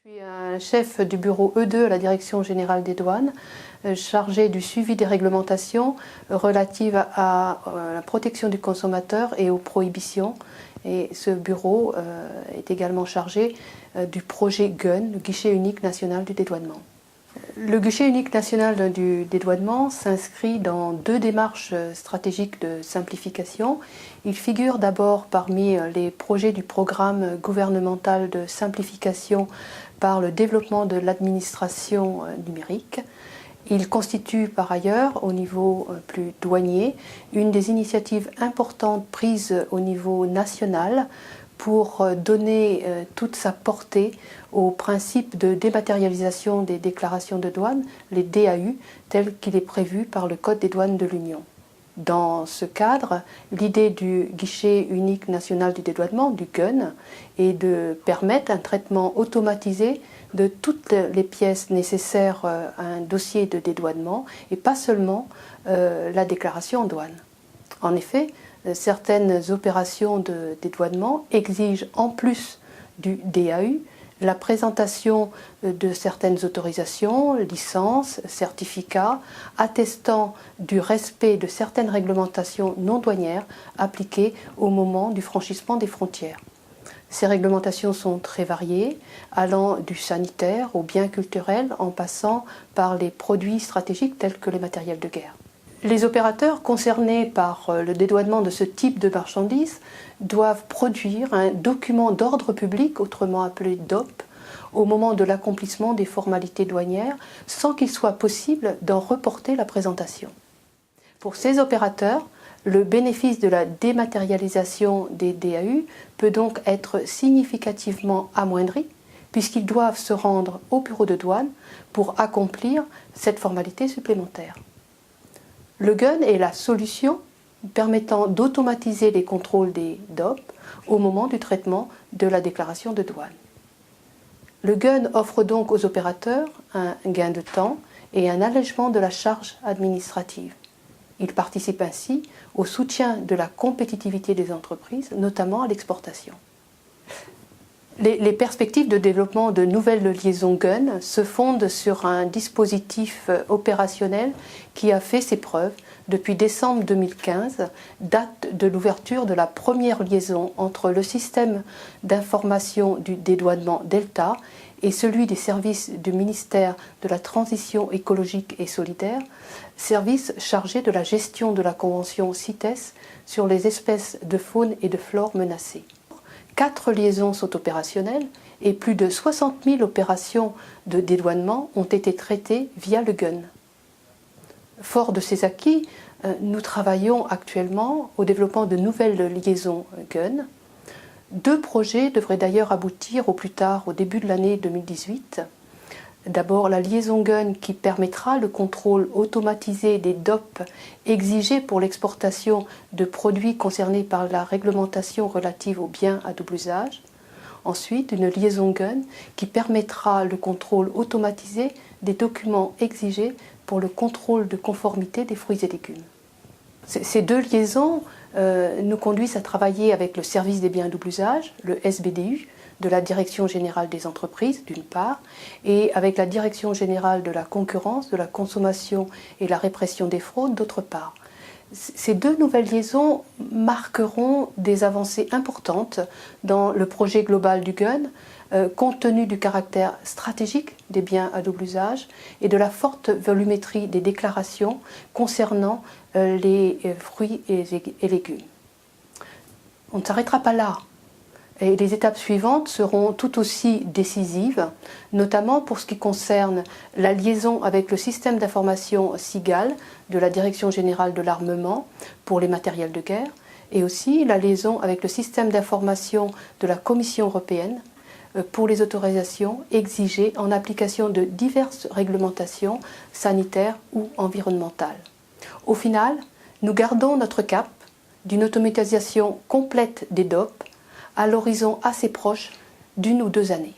Je suis un chef du bureau E2 à la Direction générale des douanes, chargé du suivi des réglementations relatives à la protection du consommateur et aux prohibitions. Et ce bureau est également chargé du projet GUN, le guichet unique national du dédouanement. Le guichet unique national du dédouanement s'inscrit dans deux démarches stratégiques de simplification. Il figure d'abord parmi les projets du programme gouvernemental de simplification par le développement de l'administration numérique. Il constitue par ailleurs, au niveau plus douanier, une des initiatives importantes prises au niveau national pour donner toute sa portée au principe de dématérialisation des déclarations de douane, les DAU, tel qu'il est prévu par le Code des douanes de l'Union. Dans ce cadre, l'idée du guichet unique national du dédouanement, du GUN, est de permettre un traitement automatisé de toutes les pièces nécessaires à un dossier de dédouanement et pas seulement la déclaration en douane. En effet, certaines opérations de dédouanement exigent en plus du DAU la présentation de certaines autorisations, licences, certificats, attestant du respect de certaines réglementations non douanières appliquées au moment du franchissement des frontières. Ces réglementations sont très variées, allant du sanitaire au bien culturel en passant par les produits stratégiques tels que les matériels de guerre. Les opérateurs concernés par le dédouanement de ce type de marchandises doivent produire un document d'ordre public, autrement appelé DOP, au moment de l'accomplissement des formalités douanières, sans qu'il soit possible d'en reporter la présentation. Pour ces opérateurs, le bénéfice de la dématérialisation des DAU peut donc être significativement amoindri, puisqu'ils doivent se rendre au bureau de douane pour accomplir cette formalité supplémentaire. Le GUN est la solution permettant d'automatiser les contrôles des DOP au moment du traitement de la déclaration de douane. Le GUN offre donc aux opérateurs un gain de temps et un allègement de la charge administrative. Il participe ainsi au soutien de la compétitivité des entreprises, notamment à l'exportation. Les perspectives de développement de nouvelles liaisons GUN se fondent sur un dispositif opérationnel qui a fait ses preuves depuis décembre 2015, date de l'ouverture de la première liaison entre le système d'information du dédouanement Delta et celui des services du ministère de la Transition écologique et solidaire, service chargé de la gestion de la convention CITES sur les espèces de faune et de flore menacées. 4 liaisons sont opérationnelles et plus de 60 000 opérations de dédouanement ont été traitées via le GUN. Fort de ces acquis, nous travaillons actuellement au développement de nouvelles liaisons GUN. 2 projets devraient d'ailleurs aboutir au plus tard au début de l'année 2018. D'abord la liaison GUN qui permettra le contrôle automatisé des DOP exigés pour l'exportation de produits concernés par la réglementation relative aux biens à double usage. Ensuite, une liaison GUN qui permettra le contrôle automatisé des documents exigés pour le contrôle de conformité des fruits et légumes. Ces 2 liaisons nous conduisent à travailler avec le service des biens à double usage, le SBDU, de la Direction générale des entreprises d'une part, et avec la Direction générale de la concurrence, de la consommation et la répression des fraudes d'autre part. Ces 2 nouvelles liaisons marqueront des avancées importantes dans le projet global du GUN, compte tenu du caractère stratégique des biens à double usage et de la forte volumétrie des déclarations concernant les fruits et légumes. On ne s'arrêtera pas là. Et les étapes suivantes seront tout aussi décisives, notamment pour ce qui concerne la liaison avec le système d'information SIGAL de la Direction générale de l'armement pour les matériels de guerre, et aussi la liaison avec le système d'information de la Commission européenne pour les autorisations exigées en application de diverses réglementations sanitaires ou environnementales. Au final, nous gardons notre cap d'une automatisation complète des DOP à l'horizon assez proche d'1 ou 2 années.